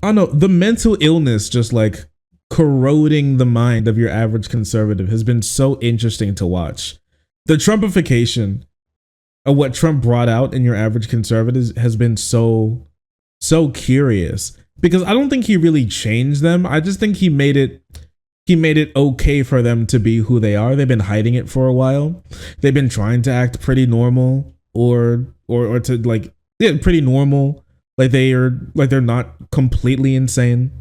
I don't know, the mental illness just like corroding the mind of your average conservative has been so interesting to watch. The Trumpification of what Trump brought out in your average conservative has been so curious, because I don't think he really changed them. I just think he made it okay for them to be who they are. They've been hiding it for a while. They've been trying to act pretty normal or to like, yeah, pretty normal. Like they're not completely insane,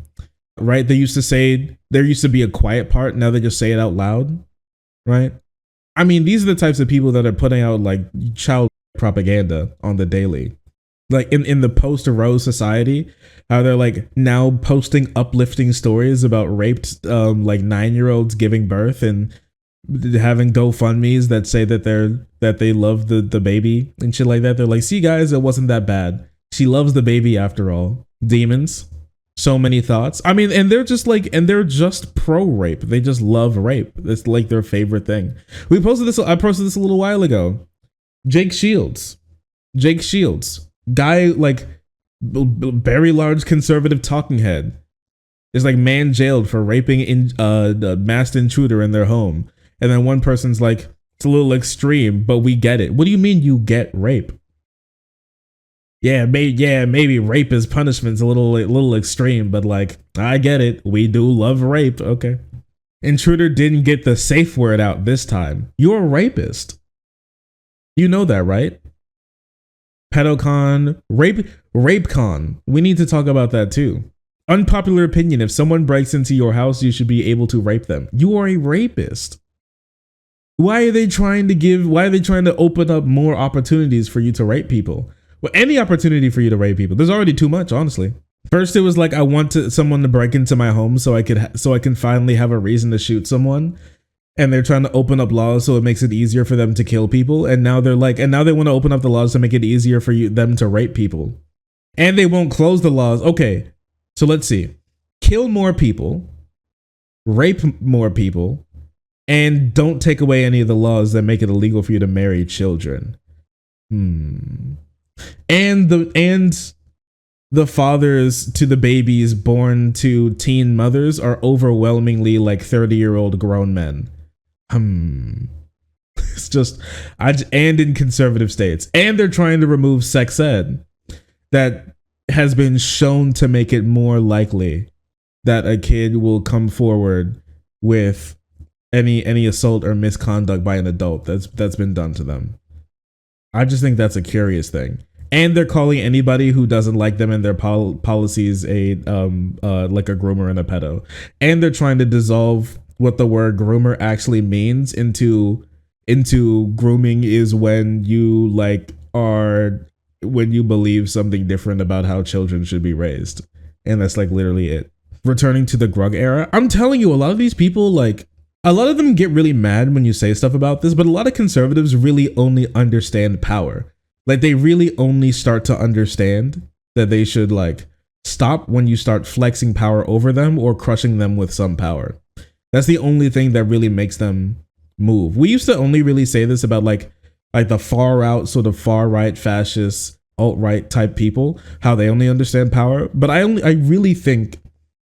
right? They used to say there used to be a quiet part. Now they just say it out loud, right? I mean, these are the types of people that are putting out like child propaganda on the daily. Like in the post-Roe society, how they're like now posting uplifting stories about raped like 9-year-olds giving birth and having GoFundMe's that say that they love the baby and shit like that. They're like, see guys, it wasn't that bad. She loves the baby after all. Demons. So many thoughts. I mean, and they're just pro rape. They just love rape. It's like their favorite thing. I posted this a little while ago. Jake Shields, guy like very large conservative talking head, is like man jailed for raping a masked intruder in their home. And then one person's like, it's a little extreme, but we get it. What do you mean you get rape? Maybe rape as punishment's a little extreme, but like, I get it. We do love rape. Okay. Intruder didn't get the safe word out this time. You're a rapist. You know that, right? Pedocon, rapecon. We need to talk about that too. Unpopular opinion. If someone breaks into your house, you should be able to rape them. You are a rapist. Why are they trying to open up more opportunities for you to rape people? Well, any opportunity for you to rape people. There's already too much, honestly. First, it was like, I want someone to break into my home so I can finally have a reason to shoot someone. And they're trying to open up laws so it makes it easier for them to kill people. And now they want to open up the laws to make it easier for them to rape people. And they won't close the laws. Okay, so let's see. Kill more people, rape more people, and don't take away any of the laws that make it illegal for you to marry children. And the fathers to the babies born to teen mothers are overwhelmingly like 30-year-old grown men. It's just, and in conservative states. And they're trying to remove sex ed that has been shown to make it more likely that a kid will come forward with any assault or misconduct by an adult that's been done to them. I just think that's a curious thing. And they're calling anybody who doesn't like them and their policies a like a groomer and a pedo. And they're trying to dissolve what the word groomer actually means into grooming is when you when you believe something different about how children should be raised. And that's like literally it. Returning to the Grug era. I'm telling you, a lot of these people, like, a lot of them get really mad when you say stuff about this, but a lot of conservatives really only understand power. Like, they really only start to understand that they should like stop when you start flexing power over them or crushing them with some power. That's the only thing that really makes them move. We used to only really say this about like the far out, sort of far right, fascist, alt-right type people, how they only understand power. But I really think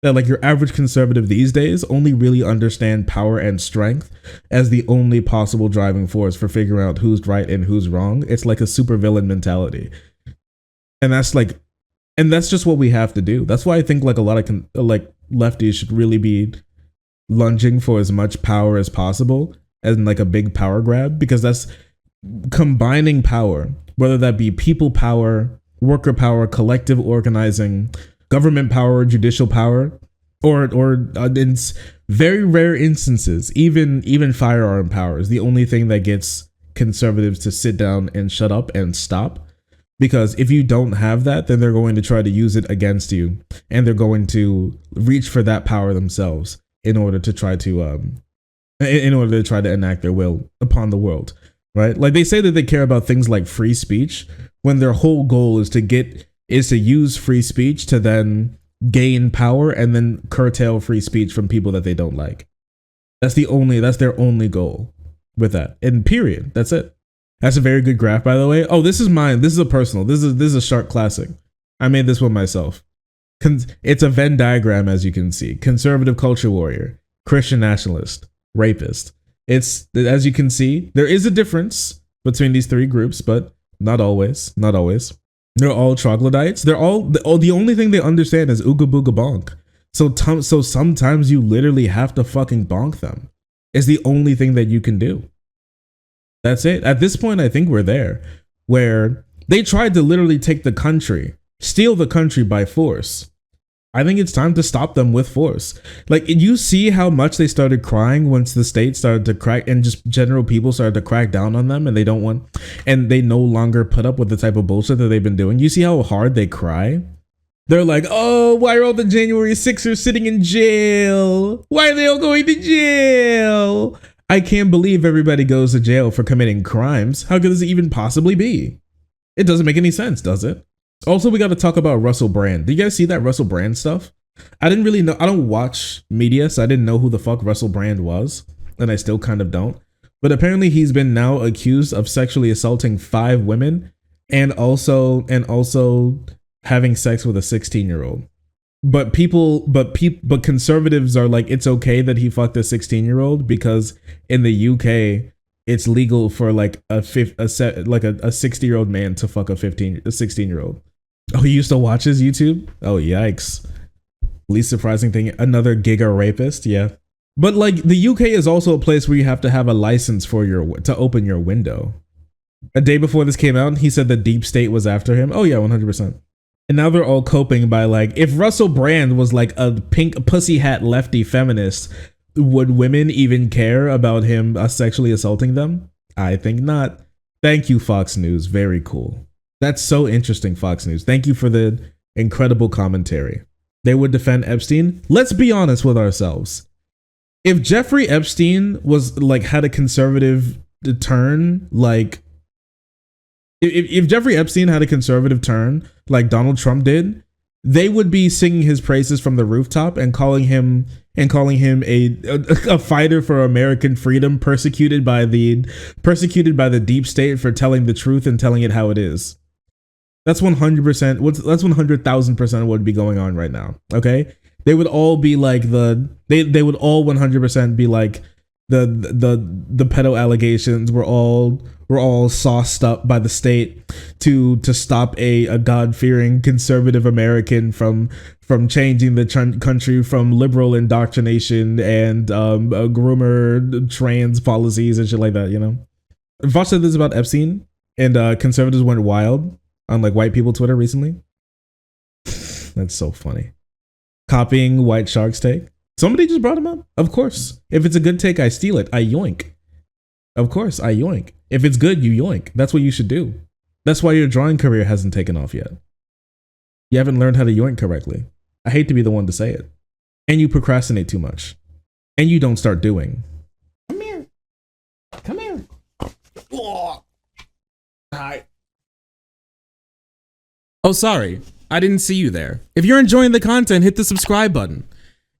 that like your average conservative these days only really understand power and strength as the only possible driving force for figuring out who's right and who's wrong. It's like a supervillain mentality. And that's just what we have to do. That's why I think like a lot of lefties should really be lunging for as much power as possible as in like a big power grab, because that's combining power, whether that be people power, worker power, collective organizing, government power, judicial power, or in very rare instances, even firearm power is the only thing that gets conservatives to sit down and shut up and stop. Because if you don't have that, then they're going to try to use it against you, and they're going to reach for that power themselves in order to try to enact their will upon the world, right? Like they say that they care about things like free speech when their whole goal is to use free speech to then gain power and then curtail free speech from people that they don't like. That's their only goal with that. And period. That's it. That's a very good graph, by the way. Oh, this is mine. This is a personal. This is a Shark classic. I made this one myself. It's a Venn diagram, as you can see. Conservative culture warrior, Christian nationalist, rapist. It's, as you can see, there is a difference between these three groups, but not always. Not always. They're all troglodytes. They're all the only thing they understand is ooga booga bonk. So sometimes you literally have to fucking bonk them. It's the only thing that you can do. That's it. At this point, I think we're there, where they tried to literally take the country, steal the country by force. I think it's time to stop them with force. Like, you see how much they started crying once the state started to crack, and just general people started to crack down on them, and they don't want, and they no longer put up with the type of bullshit that they've been doing. You see how hard they cry? They're like, oh, why are all the January 6ers sitting in jail? Why are they all going to jail? I can't believe everybody goes to jail for committing crimes. How could this even possibly be? It doesn't make any sense, does it? Also, we got to talk about Russell Brand. Did you guys see that Russell Brand stuff? I didn't really know. I don't watch media, so I didn't know who the fuck Russell Brand was. And I still kind of don't. But apparently he's been now accused of sexually assaulting 5 women and also having sex with a 16-year-old. But conservatives are like, it's okay that he fucked a 16-year-old because in the UK it's legal for like a 60-year-old man to fuck a 16-year-old. Oh, he used to watch his YouTube? Oh, yikes. Least surprising thing, another giga rapist. Yeah. But like, the UK is also a place where you have to have a license for to open your window. A day before this came out, he said the deep state was after him. Oh yeah, 100%. And now they're all coping by like, if Russell Brand was like a pink pussy hat lefty feminist, would women even care about him sexually assaulting them? I think not. Thank you, Fox News. Very cool. That's so interesting, Fox News. Thank you for the incredible commentary. They would defend Epstein. Let's be honest with ourselves. If Jeffrey Epstein was like, had a conservative turn, like if Jeffrey Epstein had a conservative turn like Donald Trump did, they would be singing his praises from the rooftop and calling him a fighter for American freedom, persecuted by the deep state for telling the truth and telling it how it is. That's 100%. That's 100,000% what would be going on right now. Okay, they would all be like they would all 100% be like the pedo allegations were all sauced up by the state to stop a God-fearing conservative American from changing the country from liberal indoctrination and groomer trans policies and shit like that, you know. Vosh said this about Epstein, and conservatives went wild on like white people Twitter recently. That's so funny. Copying White Shark's take. Somebody just brought him up. Of course. If it's a good take, I steal it. I yoink. Of course, I yoink. If it's good, you yoink. That's what you should do. That's why your drawing career hasn't taken off yet. You haven't learned how to yoink correctly. I hate to be the one to say it. And you procrastinate too much. And you don't start doing. Come here. Come here. Oh. Hi. Oh, sorry. I didn't see you there. If you're enjoying the content, hit the subscribe button.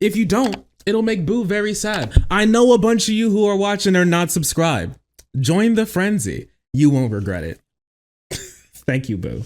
If you don't, it'll make Boo very sad. I know a bunch of you who are watching are not subscribed. Join the frenzy. You won't regret it. Thank you, Boo.